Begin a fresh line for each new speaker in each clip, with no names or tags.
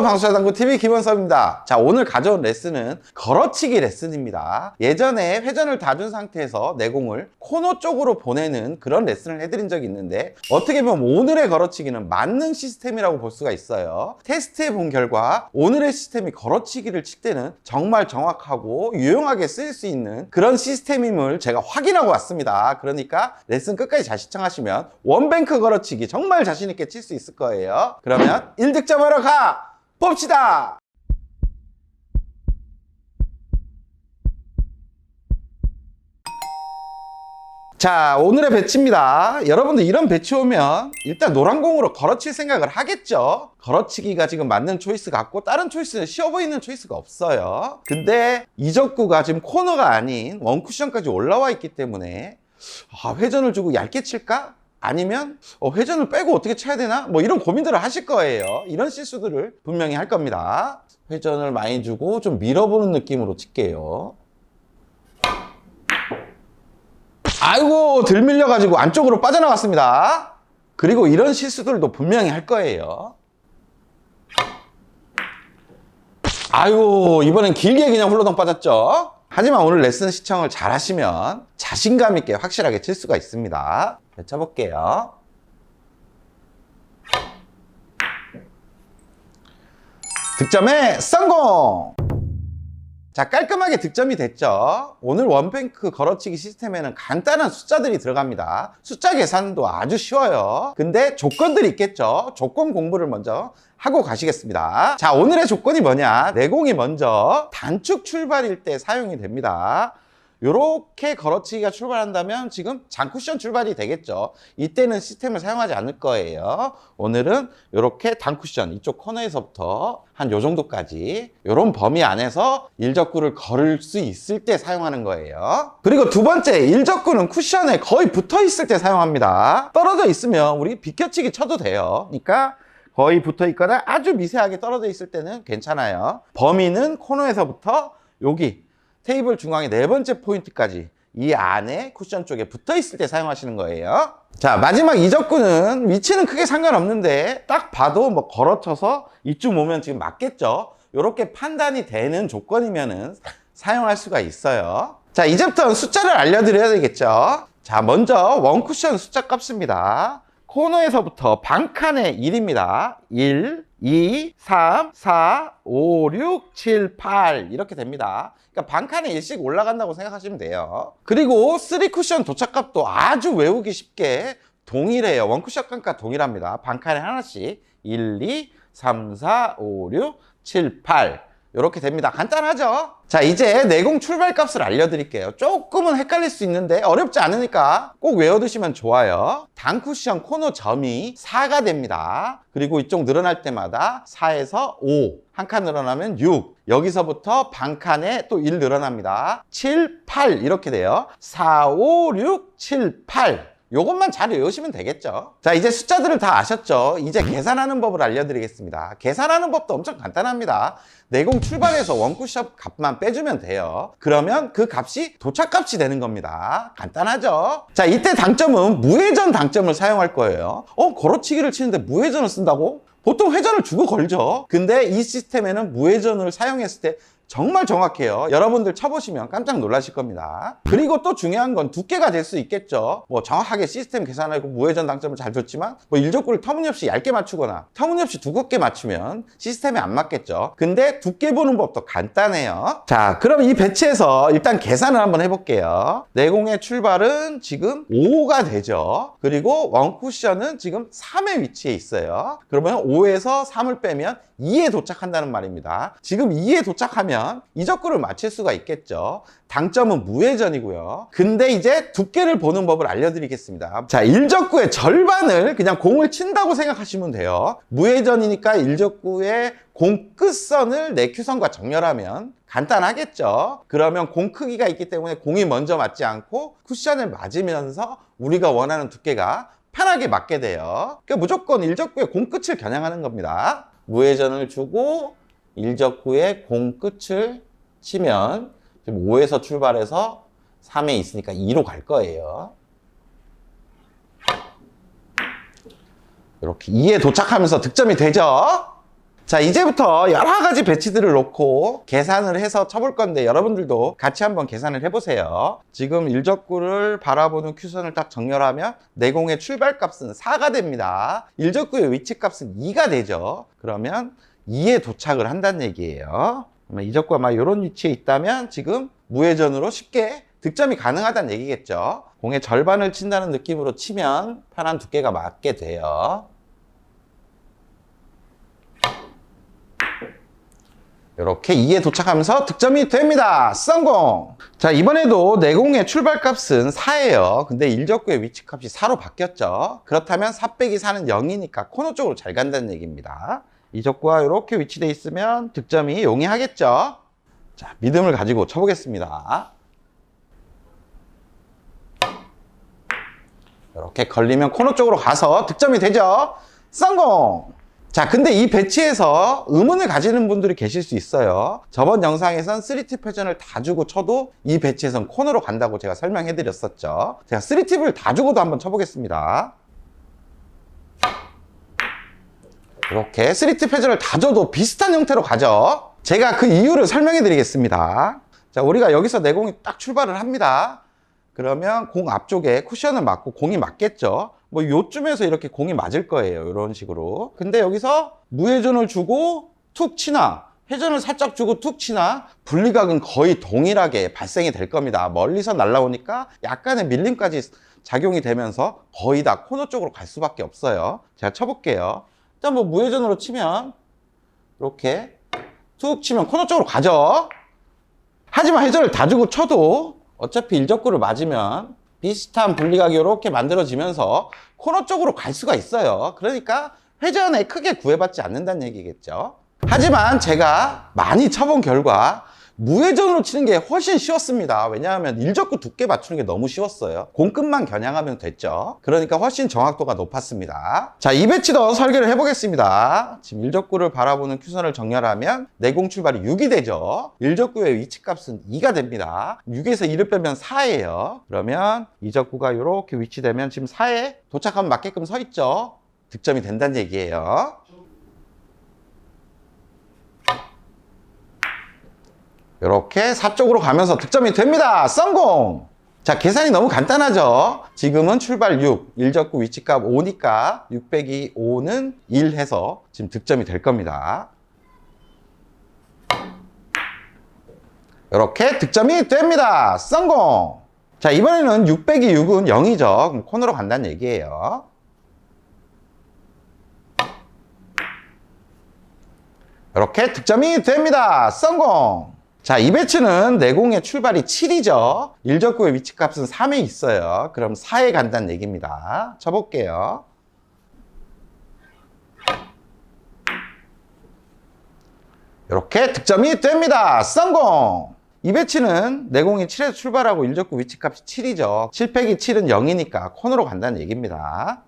방수자당구 TV 김원섭입니다. 자, 오늘 가져온 레슨은 걸어치기 레슨입니다. 예전에 회전을 다 준 상태에서 내공을 코너 쪽으로 보내는 그런 레슨을 해드린 적이 있는데, 어떻게 보면 오늘의 걸어치기는 만능 시스템이라고 볼 수가 있어요. 테스트해 본 결과 오늘의 시스템이 걸어치기를 칠 때는 정말 정확하고 유용하게 쓰일 수 있는 그런 시스템임을 제가 확인하고 왔습니다. 그러니까 레슨 끝까지 잘 시청하시면 원뱅크 걸어치기 정말 자신 있게 칠 수 있을 거예요. 그러면 1득점하러 가 봅시다. 자, 오늘의 배치입니다. 여러분들 이런 배치 오면 일단 노란 공으로 걸어칠 생각을 하겠죠. 걸어치기가 지금 맞는 초이스 같고 다른 초이스는 쉬워 보이는 초이스가 없어요. 근데 이적구가 지금 코너가 아닌 원쿠션까지 올라와 있기 때문에 회전을 주고 얇게 칠까? 아니면 회전을 빼고 어떻게 쳐야 되나? 뭐 이런 고민들을 하실 거예요. 이런 실수들을 분명히 할 겁니다. 회전을 많이 주고 좀 밀어보는 느낌으로 칠게요. 아이고, 들 밀려가지고 안쪽으로 빠져나갔습니다. 그리고 이런 실수들도 분명히 할 거예요. 아이고, 이번엔 길게 그냥 훌러덩 빠졌죠. 하지만 오늘 레슨 시청을 잘 하시면 자신감 있게 확실하게 칠 수가 있습니다. 쳐볼게요. 득점에 성공! 자, 깔끔하게 득점이 됐죠. 오늘 원뱅크 걸어치기 시스템에는 간단한 숫자들이 들어갑니다. 숫자 계산도 아주 쉬워요. 근데 조건들이 있겠죠. 조건 공부를 먼저 하고 가시겠습니다. 자, 오늘의 조건이 뭐냐? 내공이 먼저 단축 출발일 때 사용이 됩니다. 이렇게 걸어치기가 출발한다면 지금 장쿠션 출발이 되겠죠. 이때는 시스템을 사용하지 않을 거예요. 오늘은 이렇게 단쿠션 이쪽 코너에서부터 한 요 정도까지 이런 범위 안에서 일적구를 걸을 수 있을 때 사용하는 거예요. 그리고 두 번째, 일적구는 쿠션에 거의 붙어 있을 때 사용합니다. 떨어져 있으면 우리 비껴치기 쳐도 돼요. 그러니까 거의 붙어 있거나 아주 미세하게 떨어져 있을 때는 괜찮아요. 범위는 코너에서부터 여기 테이블 중앙의 네 번째 포인트까지 이 안에 쿠션 쪽에 붙어 있을 때 사용하시는 거예요. 자, 마지막 이적구는 위치는 크게 상관없는데 딱 봐도 뭐 걸어쳐서 이쯤 오면 지금 맞겠죠. 이렇게 판단이 되는 조건이면은 사용할 수가 있어요. 자, 이제부터는 숫자를 알려드려야 되겠죠. 자, 먼저 원쿠션 숫자 값입니다. 코너에서부터 반칸의 1입니다. 1, 2, 3, 4, 5, 6, 7, 8 이렇게 됩니다. 그러니까 반칸에 1씩 올라간다고 생각하시면 돼요. 그리고 3쿠션 도착값도 아주 외우기 쉽게 동일해요. 원쿠션 값과 동일합니다. 반칸에 하나씩 1, 2, 3, 4, 5, 6, 7, 8 이렇게 됩니다. 간단하죠? 자, 이제 내공 출발 값을 알려드릴게요. 조금은 헷갈릴 수 있는데 어렵지 않으니까 꼭 외워두시면 좋아요. 단쿠션 코너 점이 4가 됩니다. 그리고 이쪽 늘어날 때마다 4에서 5, 한 칸 늘어나면 6, 여기서부터 반칸에 또 1 늘어납니다. 7, 8 이렇게 돼요. 4, 5, 6, 7, 8 요것만 잘 외우시면 되겠죠. 자, 이제 숫자들을 다 아셨죠? 이제 계산하는 법을 알려드리겠습니다. 계산하는 법도 엄청 간단합니다. 내공 출발해서 원쿠션 값만 빼주면 돼요. 그러면 그 값이 도착값이 되는 겁니다. 간단하죠? 자, 이때 당점은 무회전 당점을 사용할 거예요. 걸어치기를 치는데 무회전을 쓴다고? 보통 회전을 주고 걸죠. 근데 이 시스템에는 무회전을 사용했을 때 정말 정확해요. 여러분들 쳐보시면 깜짝 놀라실 겁니다. 그리고 또 중요한 건 두께가 될 수 있겠죠. 뭐 정확하게 시스템 계산하고 무회전 당점을 잘 줬지만 뭐 일적구를 터무니없이 얇게 맞추거나 터무니없이 두껍게 맞추면 시스템에 안 맞겠죠. 근데 두께 보는 법도 간단해요. 자, 그럼 이 배치에서 일단 계산을 한번 해볼게요. 내공의 출발은 지금 5가 되죠. 그리고 원쿠션은 지금 3의 위치에 있어요. 그러면 5에서 3을 빼면 2에 도착한다는 말입니다. 지금 2에 도착하면 이적구를 맞출 수가 있겠죠. 당점은 무회전이고요. 근데 이제 두께를 보는 법을 알려드리겠습니다. 자, 일적구의 절반을 그냥 공을 친다고 생각하시면 돼요. 무회전이니까 일적구의 공 끝선을 내큐선과 정렬하면 간단하겠죠. 그러면 공 크기가 있기 때문에 공이 먼저 맞지 않고 쿠션을 맞으면서 우리가 원하는 두께가 편하게 맞게 돼요. 그러니까 무조건 일적구의 공 끝을 겨냥하는 겁니다. 무회전을 주고 일적구의 공 끝을 치면 지금 5에서 출발해서 3에 있으니까 2로 갈 거예요. 이렇게 2에 도착하면서 득점이 되죠. 자, 이제부터 여러 가지 배치들을 놓고 계산을 해서 쳐볼 건데 여러분들도 같이 한번 계산을 해보세요. 지금 일적구를 바라보는 큐선을 딱 정렬하면 내공의 출발값은 4가 됩니다. 일적구의 위치값은 2가 되죠. 그러면 2에 도착을 한다는 얘기예요. 그러면 이적구가 막 이런 위치에 있다면 지금 무회전으로 쉽게 득점이 가능하다는 얘기겠죠. 공의 절반을 친다는 느낌으로 치면 편한 두께가 맞게 돼요. 이렇게 2에 도착하면서 득점이 됩니다. 성공! 자, 이번에도 내공의 출발값은 4예요. 근데 일적구의 위치값이 4로 바뀌었죠. 그렇다면 4 빼기 4는 0이니까 코너 쪽으로 잘 간다는 얘기입니다. 이적구가 이렇게 위치되어 있으면 득점이 용이하겠죠. 자, 믿음을 가지고 쳐보겠습니다. 이렇게 걸리면 코너 쪽으로 가서 득점이 되죠. 성공! 자, 근데 이 배치에서 의문을 가지는 분들이 계실 수 있어요. 저번 영상에선 3팁 회전을 다 주고 쳐도 이 배치에선 코너로 간다고 제가 설명해 드렸었죠. 제가 3팁을 다 주고도 한번 쳐보겠습니다. 이렇게 3팁 회전을 다 줘도 비슷한 형태로 가죠. 제가 그 이유를 설명해 드리겠습니다. 자, 우리가 여기서 내공이 딱 출발을 합니다. 그러면 공 앞쪽에 쿠션을 맞고 공이 맞겠죠. 뭐 요쯤에서 이렇게 공이 맞을 거예요. 이런 식으로. 근데 여기서 무회전을 주고 툭 치나 회전을 살짝 주고 툭 치나 분리각은 거의 동일하게 발생이 될 겁니다. 멀리서 날라오니까 약간의 밀림까지 작용이 되면서 거의 다 코너 쪽으로 갈 수밖에 없어요. 제가 쳐볼게요. 일단 뭐 무회전으로 치면 이렇게 툭 치면 코너 쪽으로 가죠. 하지만 회전을 다 주고 쳐도 어차피 일적구를 맞으면 비슷한 분리각이 이렇게 만들어지면서 코너 쪽으로 갈 수가 있어요. 그러니까 회전에 크게 구애받지 않는다는 얘기겠죠. 하지만 제가 많이 쳐본 결과 무회전으로 치는 게 훨씬 쉬웠습니다. 왜냐하면 일적구 두께 맞추는 게 너무 쉬웠어요. 공끝만 겨냥하면 됐죠. 그러니까 훨씬 정확도가 높았습니다. 자, 이 배치도 설계를 해보겠습니다. 지금 일적구를 바라보는 큐선을 정렬하면 내공 출발이 6이 되죠. 일적구의 위치값은 2가 됩니다. 6에서 2를 빼면 4예요. 그러면 이적구가 이렇게 위치되면 지금 4에 도착하면 맞게끔 서 있죠. 득점이 된다는 얘기예요. 이렇게 4쪽으로 가면서 득점이 됩니다. 성공! 자, 계산이 너무 간단하죠. 지금은 출발 6, 일적구 위치값 5니까 6 빼기 5는 1 해서 지금 득점이 될 겁니다. 이렇게 득점이 됩니다. 성공! 자, 이번에는 6 빼기 6은 0이죠. 그럼 코너로 간다는 얘기예요. 이렇게 득점이 됩니다. 성공! 자, 이 배치는 내공의 출발이 7이죠. 일적구의 위치값은 3에 있어요. 그럼 4에 간다는 얘기입니다. 쳐볼게요. 이렇게 득점이 됩니다. 성공! 이 배치는 내공이 7에서 출발하고 일적구 위치값이 7이죠. 7 빼기 7은 0이니까 코너로 간다는 얘기입니다.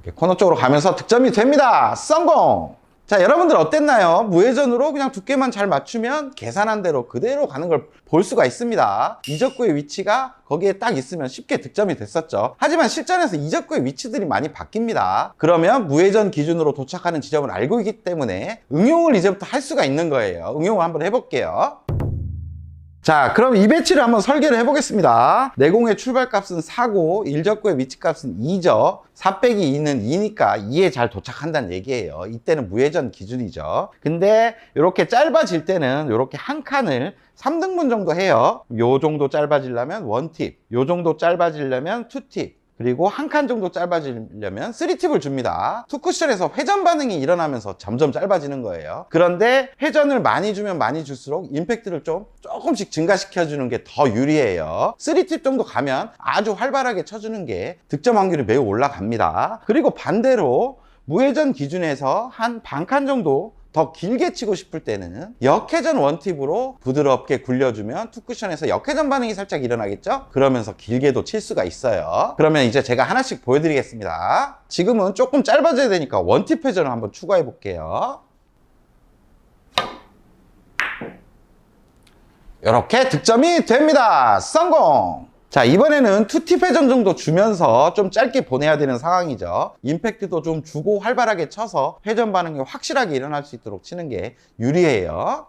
이렇게 코너 쪽으로 가면서 득점이 됩니다. 성공! 자, 여러분들 어땠나요? 무회전으로 그냥 두께만 잘 맞추면 계산한 대로 그대로 가는 걸 볼 수가 있습니다. 이적구의 위치가 거기에 딱 있으면 쉽게 득점이 됐었죠. 하지만 실전에서 이적구의 위치들이 많이 바뀝니다. 그러면 무회전 기준으로 도착하는 지점을 알고 있기 때문에 응용을 이제부터 할 수가 있는 거예요. 응용을 한번 해볼게요. 자, 그럼 이 배치를 한번 설계를 해보겠습니다. 내공의 출발값은 4고 일적구의 위치값은 2죠. 4 빼기 2는 2니까 2에 잘 도착한다는 얘기예요. 이때는 무회전 기준이죠. 근데 이렇게 짧아질 때는 이렇게 한 칸을 3등분 정도 해요. 요 정도 짧아지려면 1팁, 요 정도 짧아지려면 2팁, 그리고 한 칸 정도 짧아지려면 3팁을 줍니다. 투쿠션에서 회전 반응이 일어나면서 점점 짧아지는 거예요. 그런데 회전을 많이 주면 많이 줄수록 임팩트를 조금씩 증가시켜주는 게 더 유리해요. 3팁 정도 가면 아주 활발하게 쳐주는 게 득점 확률이 매우 올라갑니다. 그리고 반대로 무회전 기준에서 한 반 칸 정도 더 길게 치고 싶을 때는 역회전 원팁으로 부드럽게 굴려주면 투쿠션에서 역회전 반응이 살짝 일어나겠죠? 그러면서 길게도 칠 수가 있어요. 그러면 이제 제가 하나씩 보여드리겠습니다. 지금은 조금 짧아져야 되니까 원팁 회전을 한번 추가해 볼게요. 이렇게 득점이 됩니다. 성공! 자, 이번에는 투팁 회전 정도 주면서 좀 짧게 보내야 되는 상황이죠. 임팩트도 좀 주고 활발하게 쳐서 회전 반응이 확실하게 일어날 수 있도록 치는 게 유리해요.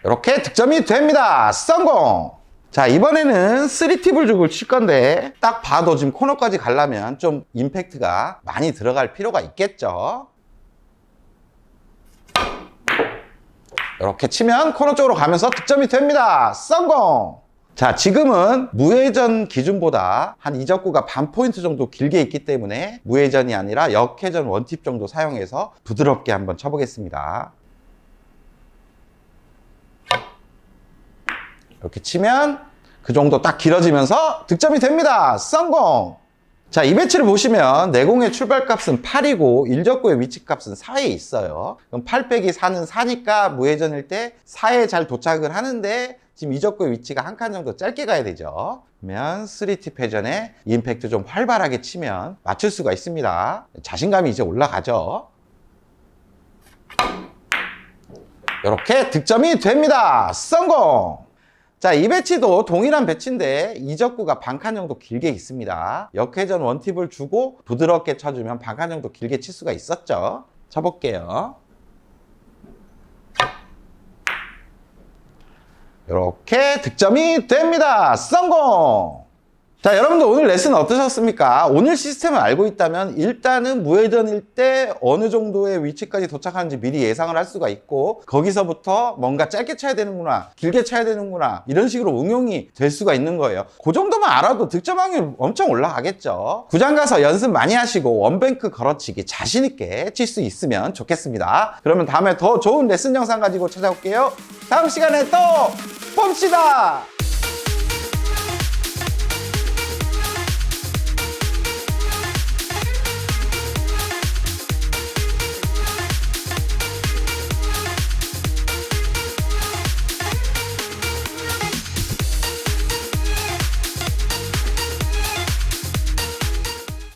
이렇게 득점이 됩니다. 성공! 자, 이번에는 3팁을 주고 칠 건데 딱 봐도 지금 코너까지 가려면 좀 임팩트가 많이 들어갈 필요가 있겠죠. 이렇게 치면 코너 쪽으로 가면서 득점이 됩니다. 성공! 자, 지금은 무회전 기준보다 한 이적구가 반 포인트 정도 길게 있기 때문에 무회전이 아니라 역회전 원팁 정도 사용해서 부드럽게 한번 쳐보겠습니다. 이렇게 치면 그 정도 딱 길어지면서 득점이 됩니다. 성공! 자, 이 배치를 보시면 내공의 출발값은 8이고 일적구의 위치값은 4에 있어요. 그럼 8 빼기 4는 4니까 무회전일 때 4에 잘 도착을 하는데 지금 이적구의 위치가 한 칸 정도 짧게 가야 되죠. 그러면 3팁 회전에 임팩트 좀 활발하게 치면 맞출 수가 있습니다. 자신감이 이제 올라가죠. 이렇게 득점이 됩니다. 성공! 자, 이 배치도 동일한 배치인데 이적구가 반칸 정도 길게 있습니다. 역회전 원팁을 주고 부드럽게 쳐주면 반칸 정도 길게 칠 수가 있었죠. 쳐볼게요. 이렇게 득점이 됩니다. 성공! 자, 여러분들 오늘 레슨 어떠셨습니까? 오늘 시스템을 알고 있다면 일단은 무회전일 때 어느 정도의 위치까지 도착하는지 미리 예상을 할 수가 있고 거기서부터 뭔가 짧게 쳐야 되는구나, 길게 쳐야 되는구나 이런 식으로 응용이 될 수가 있는 거예요. 그 정도만 알아도 득점 확률 엄청 올라가겠죠. 구장 가서 연습 많이 하시고 원뱅크 걸어치기 자신 있게 칠 수 있으면 좋겠습니다. 그러면 다음에 더 좋은 레슨 영상 가지고 찾아올게요. 다음 시간에 또 봅시다.